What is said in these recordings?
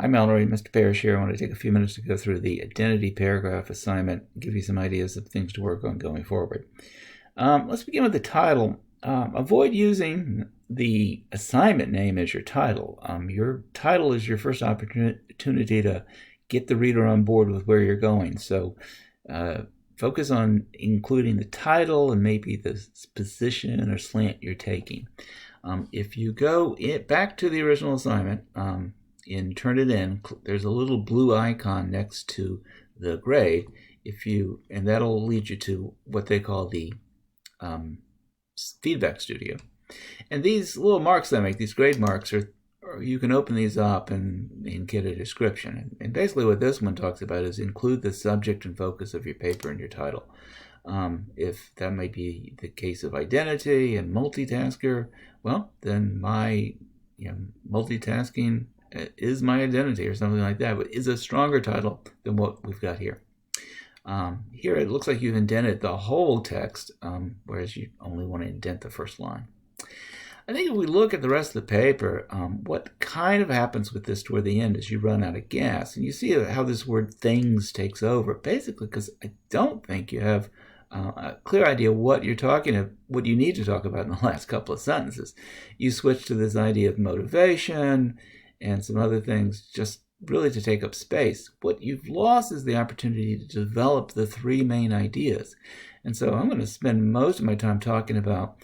Hi, Mallory. Mr. Parrish here. I want to take a few minutes to go through the identity paragraph assignment, give you some ideas of things to work on going forward. Let's begin with the title. Avoid using the assignment name as your title. Your title is your first opportunity to get the reader on board with where you're going. So focus on including the title and maybe the position or slant you're taking. If you go back to the original assignment, and turn it in, there's a little blue icon next to the grade. And that'll lead you to what they call the feedback studio. And these little marks that I make, these grade marks, you can open these up and get a description. And basically what this one talks about is include the subject and focus of your paper in your title. If that might be the case of identity and multitasker, well, then my multitasking is my identity or something like that, but is a stronger title than what we've got here. Here it looks like you've indented the whole text, whereas you only want to indent the first line. I think if we look at the rest of the paper, what kind of happens with this toward the end is you run out of gas. And you see how this word things takes over, basically because I don't think you have a clear idea what you need to talk about in the last couple of sentences. You switch to this idea of motivation and some other things just really to take up space. What you've lost is the opportunity to develop the three main ideas. And so I'm going to spend most of my time talking about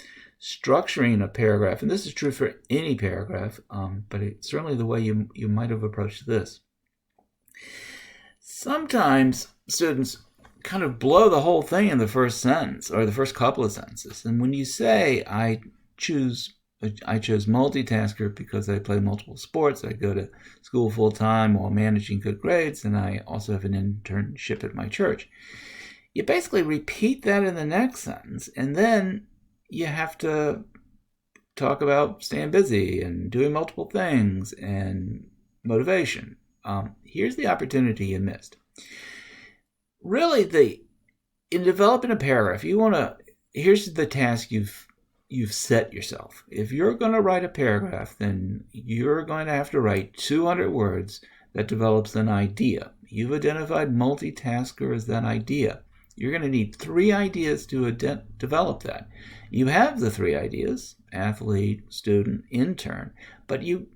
structuring a paragraph. And this is true for any paragraph, but it's certainly the way you might have approached this. Sometimes students kind of blow the whole thing in the first sentence or the first couple of sentences. And when you say, I chose multitasker because I play multiple sports, I go to school full-time while managing good grades, and I also have an internship at my church. You basically repeat that in the next sentence, and then you have to talk about staying busy and doing multiple things and motivation. Here's the opportunity you missed. Really, in developing a paragraph, here's the task you've set yourself. If you're going to write a paragraph, then you're going to have to write 200 words that develops an idea. You've identified multitasker as that idea. You're going to need 3 ideas to develop that. You have the 3 ideas, athlete, student, intern, but you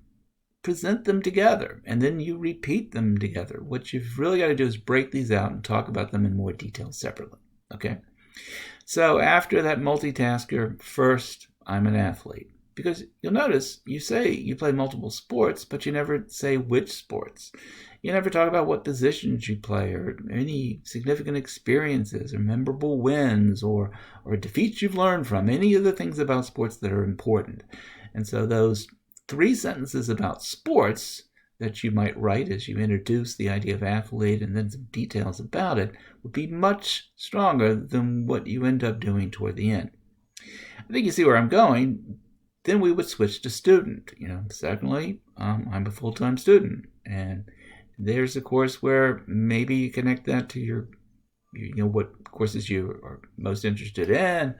present them together and then you repeat them together. What you've really got to do is break these out and talk about them in more detail separately. Okay? So after that multitasker, first, I'm an athlete. Because you'll notice you say you play multiple sports, but you never say which sports. You never talk about what positions you play or any significant experiences or memorable wins or defeats you've learned from, any of the things about sports that are important. And so those 3 sentences about sports that you might write as you introduce the idea of athlete and then some details about it would be much stronger than what you end up doing toward the end. I think you see where I'm going. Then we would switch to student. Secondly, I'm a full-time student, and there's a course where maybe you connect that to what courses you are most interested in,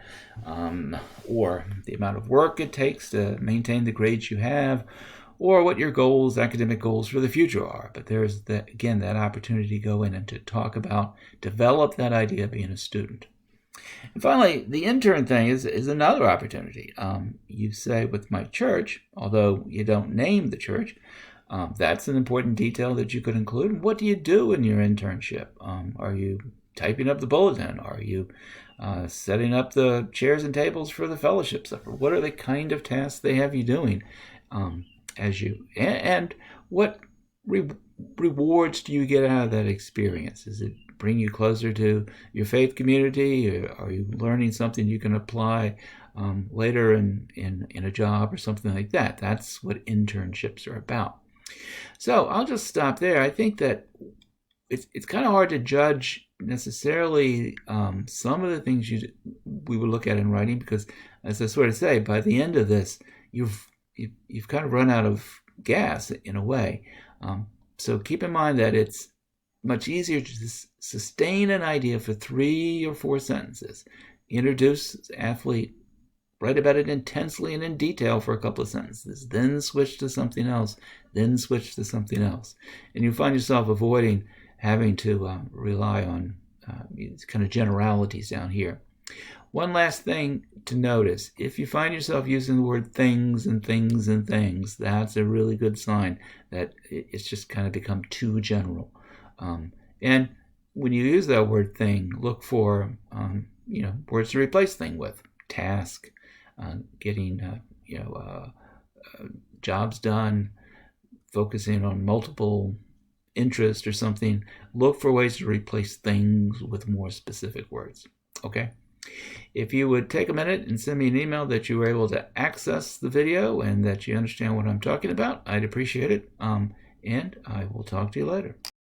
or the amount of work it takes to maintain the grades you have, or what your academic goals for the future are. But there's, that opportunity to go in and to talk about, develop that idea of being a student. And finally, the intern thing is another opportunity. You say, with my church, although you don't name the church, that's an important detail that you could include. What do you do in your internship? Are you typing up the bulletin? Are you setting up the chairs and tables for the fellowship supper? What are the kind of tasks they have you doing? And what rewards do you get out of that experience? Does it bring you closer to your faith community? Or are you learning something you can apply later in a job or something like that? That's what internships are about. So I'll just stop there. I think that it's kind of hard to judge necessarily some of the things we would look at in writing, because, as I sort of say, by the end of this, you've kind of run out of gas in a way. So keep in mind that it's much easier to sustain an idea for 3 or 4 sentences. Introduce athlete, Write about it intensely and in detail for a couple of sentences. Then switch to something else. Then switch to something else. And you find yourself avoiding having to rely on kind of generalities down here. One last thing to notice. If you find yourself using the word things and things and things, that's a really good sign that it's just kind of become too general. And when you use that word thing, look for words to replace thing with. Task, getting jobs done, focusing on multiple interests or something. Look for ways to replace things with more specific words. Okay? If you would take a minute and send me an email that you were able to access the video and that you understand what I'm talking about, I'd appreciate it. And I will talk to you later.